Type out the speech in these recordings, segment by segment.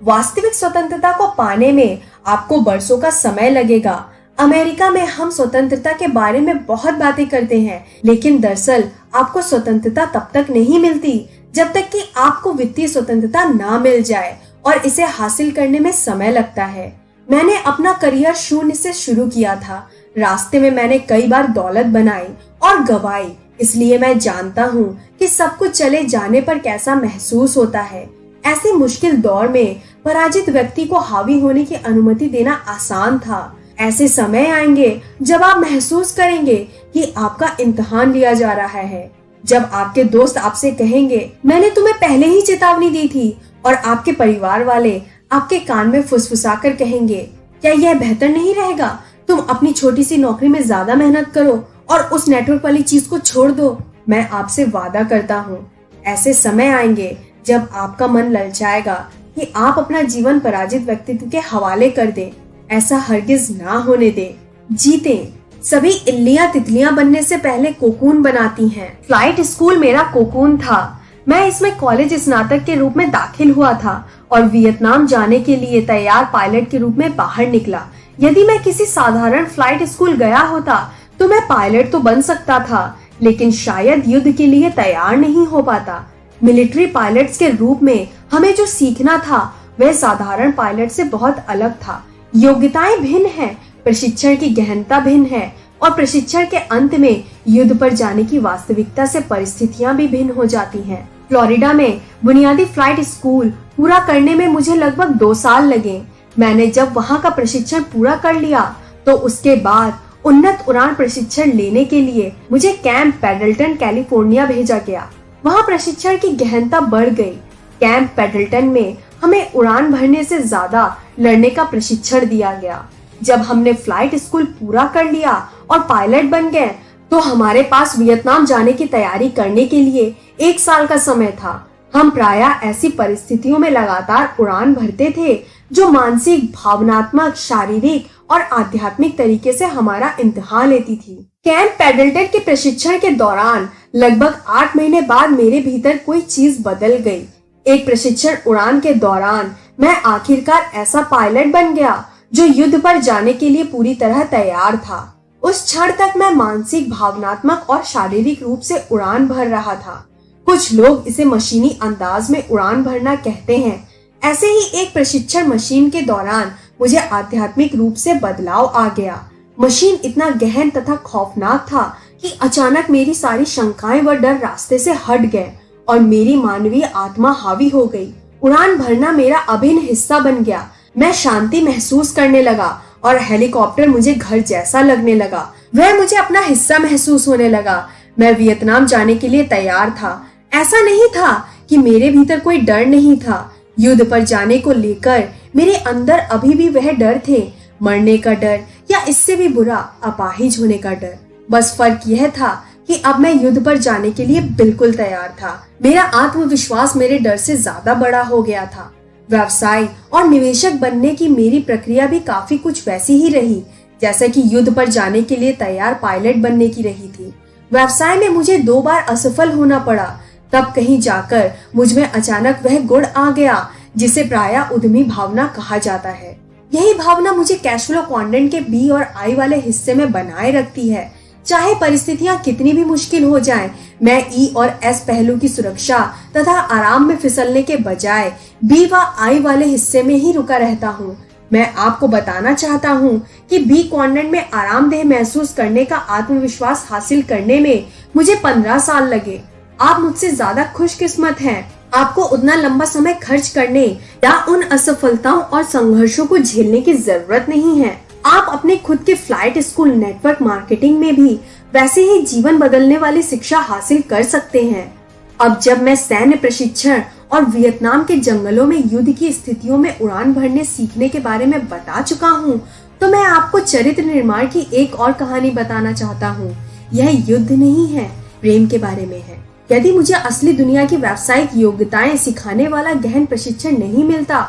वास्तविक स्वतंत्रता को पाने में आपको बरसों का समय लगेगा। अमेरिका में हम स्वतंत्रता के बारे में बहुत बातें करते हैं, लेकिन दरअसल आपको स्वतंत्रता तब तक नहीं मिलती जब तक कि आपको वित्तीय स्वतंत्रता ना मिल जाए, और इसे हासिल करने में समय लगता है। मैंने अपना करियर शून्य से शुरू किया था। रास्ते में मैंने कई बार दौलत बनाई और गंवाई, इसलिए मैं जानता हूँ कि सब कुछ चले जाने पर कैसा महसूस होता है। ऐसे मुश्किल दौर में पराजित व्यक्ति को हावी होने की अनुमति देना आसान था। ऐसे समय आएंगे जब आप महसूस करेंगे कि आपका इम्तिहान लिया जा रहा है, जब आपके दोस्त आपसे कहेंगे मैंने तुम्हें पहले ही चेतावनी दी थी, और आपके परिवार वाले आपके कान में फुसफुसाकर कहेंगे क्या यह बेहतर नहीं रहेगा तुम अपनी छोटी सी नौकरी में ज्यादा मेहनत करो और उस नेटवर्क वाली चीज को छोड़ दो। मैं आपसे वादा करता हूँ ऐसे समय आएंगे जब आपका मन ललचाएगा कि आप अपना जीवन पराजित व्यक्तित्व के हवाले कर दें। ऐसा हरगिज ना होने दें। जीतें। सभी इल्लियां तितलियां बनने से पहले कोकून बनाती हैं। फ्लाइट स्कूल मेरा कोकून था। मैं इसमें कॉलेज स्नातक के रूप में दाखिल हुआ था और वियतनाम जाने के लिए तैयार पायलट के रूप में बाहर निकला। यदि मैं किसी साधारण फ्लाइट स्कूल गया होता तो मैं पायलट तो बन सकता था, लेकिन शायद युद्ध के लिए तैयार नहीं हो पाता। मिलिट्री पायलट्स के रूप में हमें जो सीखना था वह साधारण पायलट से बहुत अलग था। योग्यताएं भिन्न हैं, प्रशिक्षण की गहनता भिन्न है, और प्रशिक्षण के अंत में युद्ध पर जाने की वास्तविकता से परिस्थितियां भी भिन्न हो जाती हैं। फ्लोरिडा में बुनियादी फ्लाइट स्कूल पूरा करने में मुझे लगभग 2 साल लगे। मैंने जब वहां का प्रशिक्षण पूरा कर लिया तो उसके बाद उन्नत उड़ान प्रशिक्षण लेने के लिए मुझे कैंप पेडल्टन कैलिफोर्निया भेजा गया। वहां प्रशिक्षण की गहनता बढ़ गई। कैंप पेडल्टन में हमें उड़ान भरने से ज्यादा लड़ने का प्रशिक्षण दिया गया। जब हमने फ्लाइट स्कूल पूरा कर लिया और पायलट बन गए तो हमारे पास वियतनाम जाने की तैयारी करने के लिए 1 साल का समय था। हम प्रायः ऐसी परिस्थितियों में लगातार उड़ान भरते थे जो मानसिक, भावनात्मक, शारीरिक और आध्यात्मिक तरीके से हमारा इम्तिहान लेती थी। कैंप पेडल्टन के प्रशिक्षण के दौरान लगभग 8 महीने बाद मेरे भीतर कोई चीज बदल गई। एक प्रशिक्षण उड़ान के दौरान मैं आखिरकार ऐसा पायलट बन गया जो युद्ध पर जाने के लिए पूरी तरह तैयार था। उस क्षण तक मैं मानसिक, भावनात्मक और शारीरिक रूप से उड़ान भर रहा था। कुछ लोग इसे मशीनी अंदाज में उड़ान भरना कहते हैं। ऐसे ही एक प्रशिक्षण मशीन के दौरान मुझे आध्यात्मिक रूप से बदलाव आ गया। मशीन इतना गहन तथा खौफनाक था कि अचानक मेरी सारी शंकाएं व डर रास्ते से हट गए और मेरी मानवीय आत्मा हावी हो गई। उड़ान भरना मेरा अभिन्न हिस्सा बन गया। मैं शांति महसूस करने लगा और हेलीकॉप्टर मुझे घर जैसा लगने लगा। वह मुझे अपना हिस्सा महसूस होने लगा। मैं वियतनाम जाने के लिए तैयार था। ऐसा नहीं था कि मेरे भीतर कोई डर नहीं था। युद्ध पर जाने को लेकर मेरे अंदर अभी भी वह डर थे, मरने का डर या इससे भी बुरा अपाहिज होने का डर। बस फर्क यह था कि अब मैं युद्ध पर जाने के लिए बिल्कुल तैयार था। मेरा आत्मविश्वास मेरे डर से ज्यादा बड़ा हो गया था। व्यवसाय और निवेशक बनने की मेरी प्रक्रिया भी काफी कुछ वैसी ही रही जैसा कि युद्ध पर जाने के लिए तैयार पायलट बनने की रही थी। व्यवसाय में मुझे 2 बार असफल होना पड़ा। तब कहीं जाकर मुझ में अचानक वह गुण आ गया जिसे प्रायः उद्यमी भावना कहा जाता है। यही भावना मुझे कैश फ्लो क्वाड्रेंट के बी और आई वाले हिस्से में बनाए रखती है। चाहे परिस्थितियां कितनी भी मुश्किल हो जाएं, मैं ई और एस पहलू की सुरक्षा तथा आराम में फिसलने के बजाय बी व आई वाले हिस्से में ही रुका रहता हूँ। मैं आपको बताना चाहता हूँ कि बी क्वाड्रेंट में आरामदेह महसूस करने का आत्मविश्वास हासिल करने में मुझे 15 साल लगे। आप मुझसे ज्यादा खुशकिस्मत हैं। आपको उतना लंबा समय खर्च करने या उन असफलताओं और संघर्षों को झेलने की जरूरत नहीं है। आप अपने खुद के फ्लाइट स्कूल नेटवर्क मार्केटिंग में भी वैसे ही जीवन बदलने वाली शिक्षा हासिल कर सकते हैं। अब जब मैं सैन्य प्रशिक्षण और वियतनाम के जंगलों में युद्ध की स्थितियों में उड़ान भरने सीखने के बारे में बता चुका हूँ, तो मैं आपको चरित्र निर्माण की एक और कहानी बताना चाहता हूँ। यह युद्ध नहीं है, प्रेम के बारे में है। यदि मुझे असली दुनिया की व्यावसायिक योग्यताएं सिखाने वाला गहन प्रशिक्षण नहीं मिलता,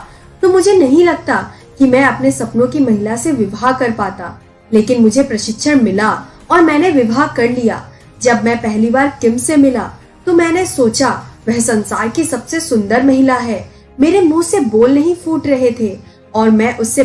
तो मुझे नहीं लगता कि मैं अपने सपनों की महिला से विवाह कर पाता। लेकिन मुझे प्रशिक्षण मिला और मैंने विवाह कर लिया। जब मैं पहली बार किम से मिला तो मैंने सोचा वह संसार की सबसे सुंदर महिला है। मेरे मुंह से बोल नहीं फूट रहे थे और मैं उससे